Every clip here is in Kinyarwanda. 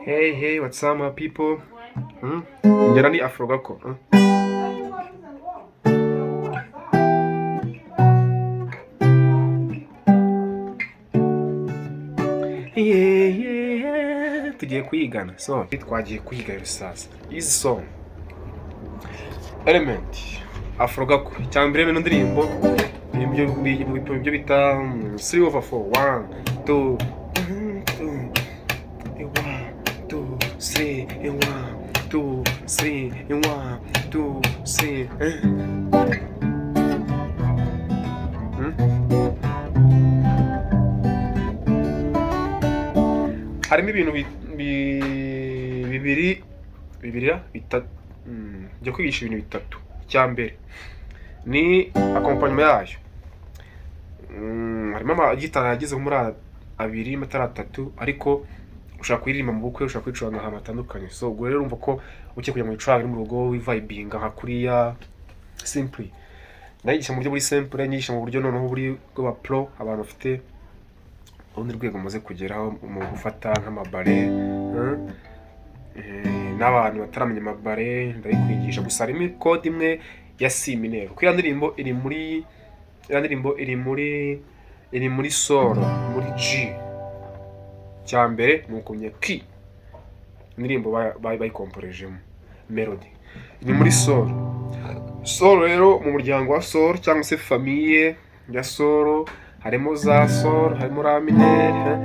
Hey, what's up, my people? Ngera ni Afro Gako. Yeah. Tugiye kwigana. So, twagiye kwiga sasa. Izi song. Element. Afro Gako. Cyambere no ndirimbo. Ibyo bita 3/4. 1, 2, 3, 1, 2, 3, 1, 2, 3. Harimo ibintu bibiri bitatu byo kwigisha ibintu bitatu. Cyambere ni accompagnement yayo. Harimo amagitara yagize muri 2 matara 3 ariko ushaka kuririmba mu bukwe, ushaka kwicuranga ahantu hatandukanye. So ubwo rero urumva ko ugiye kujya mu icuranga mu rugo wivibinga nka kuriya simply. Nayigisha mu buryo buri simple, nyigisha mu buryo noneho buri bwa pro, abantu bafite urundi rwego muze kugeraho mu gufata nk'amabare n'abantu bataramenya amabare ndabikwigisha. Gusa harimo code imwe ya C mineur. Kuko ndirimbo iri muri sol, muri G. Cyambere nukumye ki indirimbo bayikomporejemo melody ni muri sol. Sol rero mu muryango wa sol cyangwa se famille ya sol harimo za sol, harimo la mineur,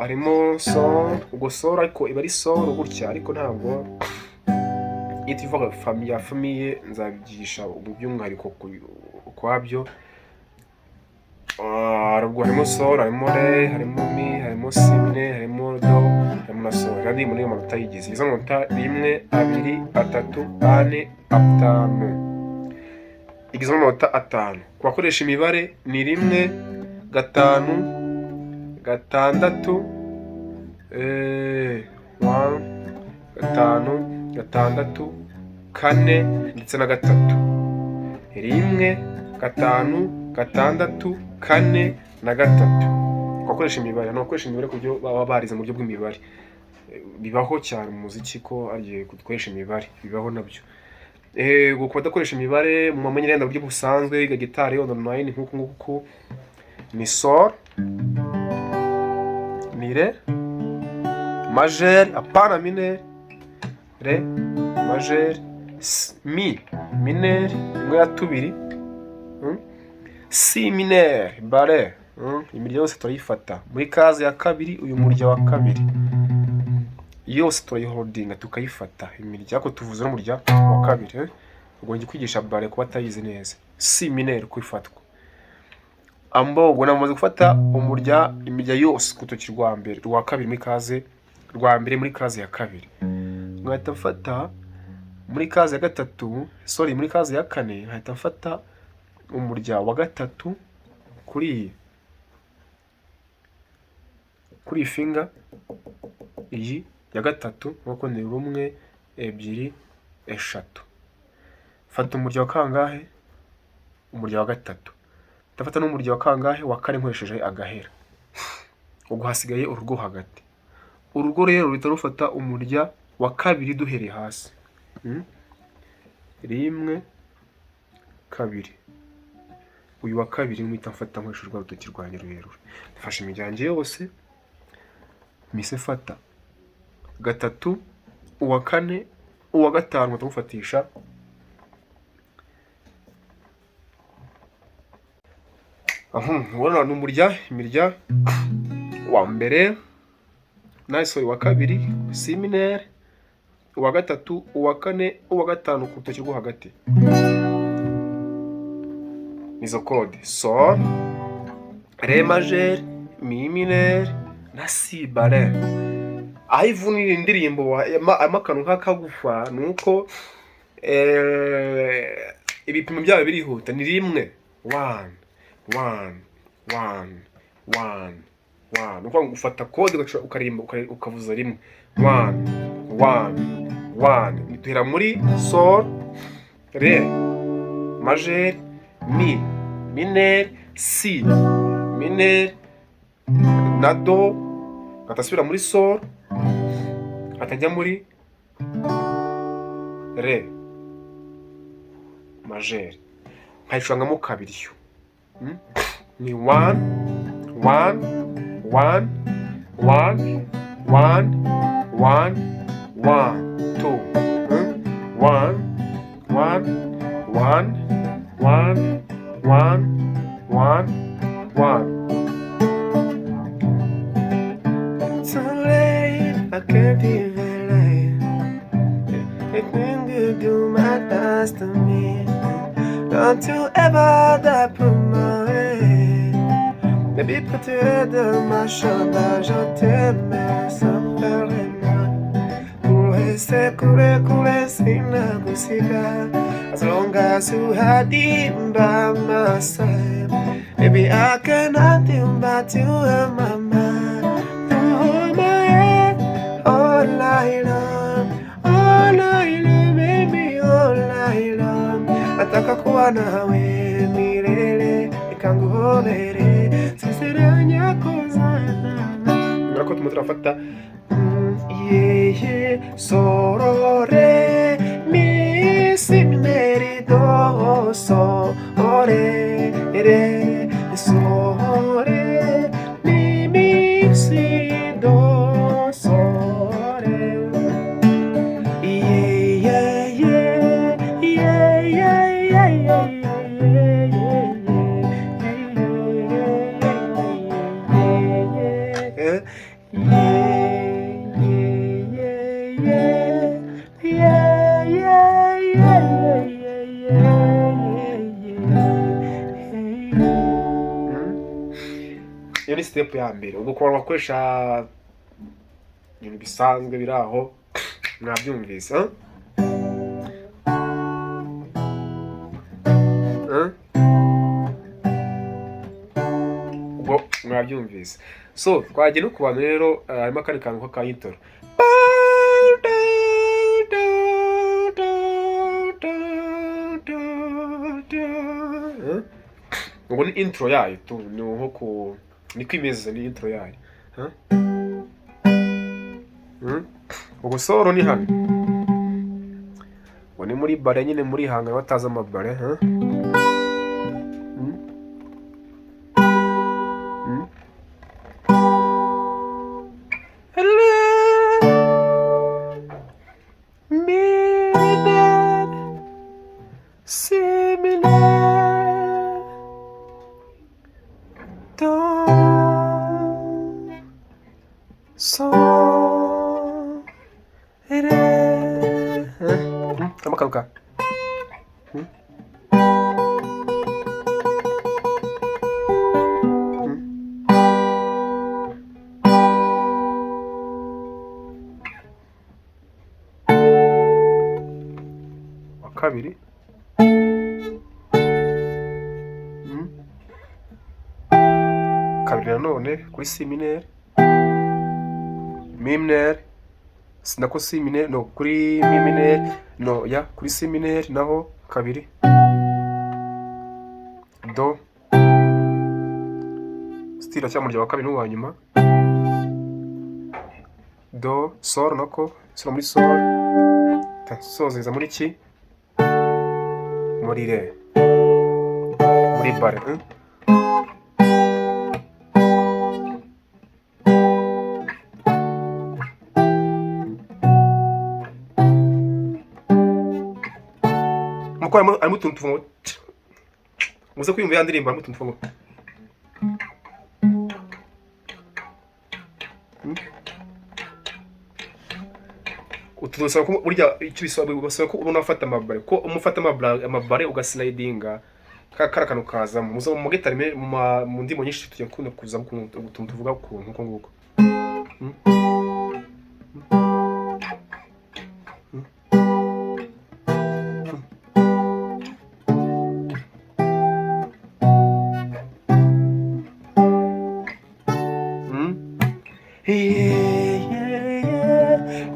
harimo sol. Ubwo sol ariko iba ari sol gutya, ariko ntabwo itivuga famille nzabigisha ubyumwihariko kwabyo. Ubwo harimo sol, harimo re, harimo mi, harimo si mineur, harimo do, harimo na sol. Kandi muri amanota yigize izo amanota 1, 2, 3, 4, 5. Igize amanota 5. Kubakoresha imibare ni 1, 5, 6, 1, 5, 6, 4 ndetse na 3. 1, 5, 6, 4 na 3. Kwakoresha imibare, no kwakoresha imibare kubyo baba barize mu buryo bw'imibare. Bibaho cyane mu muziki ko agiye gukoresha imibare, bibaho nabyo. Guko badakoresha imibare mu mamenyere yenda buryo busanzwe yiga gitari online nkuko ni sol, ni re majeur, apana mineur, re majeur, mi mineur imwe ya 2, si mineur bare. Imirya yose turayifata muri kaze ya 2. Uyu murya wa 2 yose turayiholdinga tukayifata imirya ko tuvuze no murya wa 2. Ubwo ngi kwigisha bare kuba atayizi neza. Si mineur kwifatwa ambo ubwo namaze gufata umurya imirya yose kutoki rwa mbere rwa 2 muri kaze rwa mbere muri kaze ya 2. Ngahita mfata muri kaze ya 3, sorry muri kaze ya 4 ngahita mfata umurya wa 3 kuri finger iyi ya 3 nkuko ni 1, 2, 3. Fata umurya wa kangahe? Umurya wa 3. Ndafata n'umurya wa kangahe? Wa 4 nkoresheje agahera. Ubwo hasigaye urugo hagati. Urugo rero ruhita rufata umurya wa 2 duhereye hasi. 1, 2. Uyu wa 2 mwita mfata nkoresheje rwa rutoki rwanjye rurerure. Ndafashe imijyanje yose mise fata 3, uwa 4, uwa 5 mutamufatisha ubona n'umurya imirya wa mbere nice, wa 2 si mineur, uwa 3, uwa 4, uwa 5 ku rutoki rwo hagati. Nizo code sol, re majeur, mi mineur na si bare. Ayivunira indirimbo amakanu nk'akagufa nuko ibipimo byawe birihuta. Ni 1, 1 1 1 1. Uko ufata kode ukarimba ukavuza rimwe 1 1 1. Duhera muri sol, re majeur, mi mineur, si mineur na do, gatasubira muri sol, atajya muri re majeur, nkayicurangamo kabiri yo. Ni 1 1 1 1 1 1 1 2 1 1 1 1 1 1 1. Too late, I can't even lie. Anything you do matters to me. Don't you ever that put my way. Baby, put your head on my shoulder. Je t'aime sans faire les mains. Kule sinagusiga. As long as you had him by my side. Baby, I cannot do but you in my mind. Hold my head all night long. All night long, baby, all night long. Nataka kuwa nawe milele, nikanguhobere, sisiranya kuzana. Nako turafata solo re mi si mineri do so re re so re mi mi si do so re. Iyo ni step ya mbere. Ubwo kuba wakoresha ibintu bisanzwe biri aho mwabyumvise, ubwo mwabyumvise. So twagiye no ku bantu rero, harimo akandi kantu k'akayitoro. Ubwo ni intro yayo tu, ni nko ku niko imeze, ni intro yayo. Ubwo solo ni hano. Ubwo ni muri bare nyine, muri hanga bataza amabare. Kamuka. Kabiri. Kabiri nanone kuri si mineur, mi mineur, sinako si mineur, no kuri mi mineur, no ya kuri si mineur naho kabiri. Do stila cya murya wa kabiri n'uwa nyuma. Do sol nako sura muri sol, tasozeza muri ki, muri re, muri bare. Mukora arimo utuntu tuvuga muze kwiyumva ya ndirimbo, arimo utuntu tuvuga utudusaba ko burya icyo bisaba ko ubona afata amabare, ko umufata amabare ugaslidinga karakantu kazamo. Muzo mu gitari mu ndimo nyinshi tujya kunda kuzamo utuntu tuvuga ukuntu uko nguko.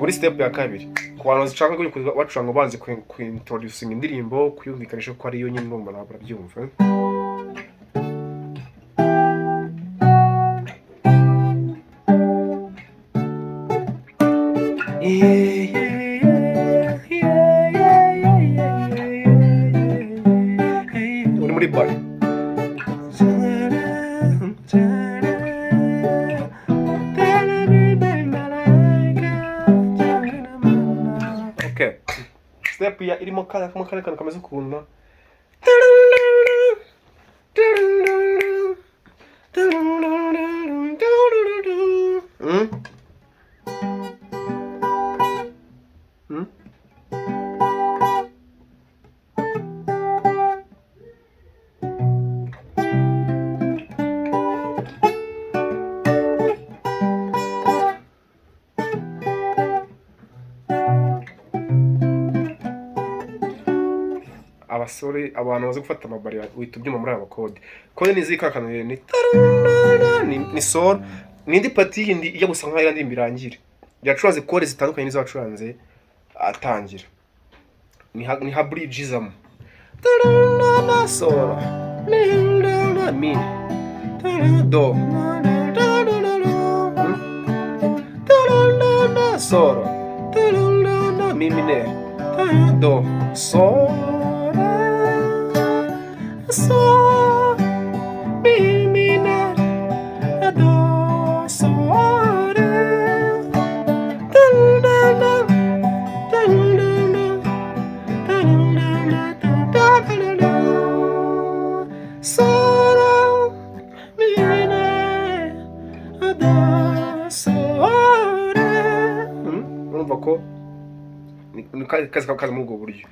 muri step ya kabiri ku bantu zishaka bacuranga banze kuintroducing indirimbo kuyumvikanisha ko ari yo nyine ngomba nabo barabyumva. uri muri bar step ya irimo kare kantu kameze ukuntu abasore abantu baze gufata amabari uhita ubyuma muri aba kode ni zikakano ni sol nindi pati yindi ijya gusa nkaho irandi mbirangire yacuranze kode zitandukanye nizo wacuranze atangira ni ha bridgeism sol mi do sol mi mineur do sol so mi mineur do sol sol mi mineur do sol urumva ko ni kazi muri ubwo buryo.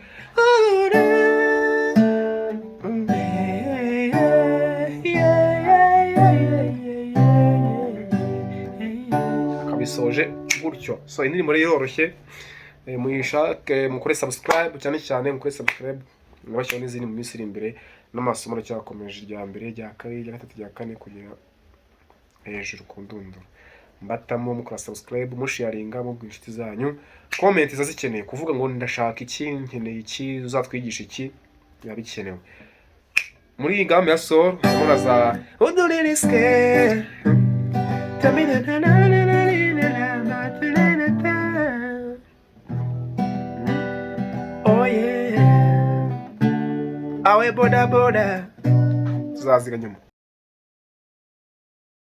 Bisoje gutyo. So indirimbo rero yoroshye, muyishake mukore subscribe cyane mukore subscribe nabashyo n'izindi mu minsi iri imbere n'amasomo cyakomeje rya mbere rya kabiri rya gatatu rya kane kugera hejuru ku ndundo mbatamo mukora subscribe musharinga mu bw'inshuti zanyu comment zazikeneye kuvuga ngo ndashaka iki nkeneye iki uzatwigisha iki yabikenewe muri iyi gahunda ya soul hamwe za uduririske oh yeah awe boda tuzaziga nyuma.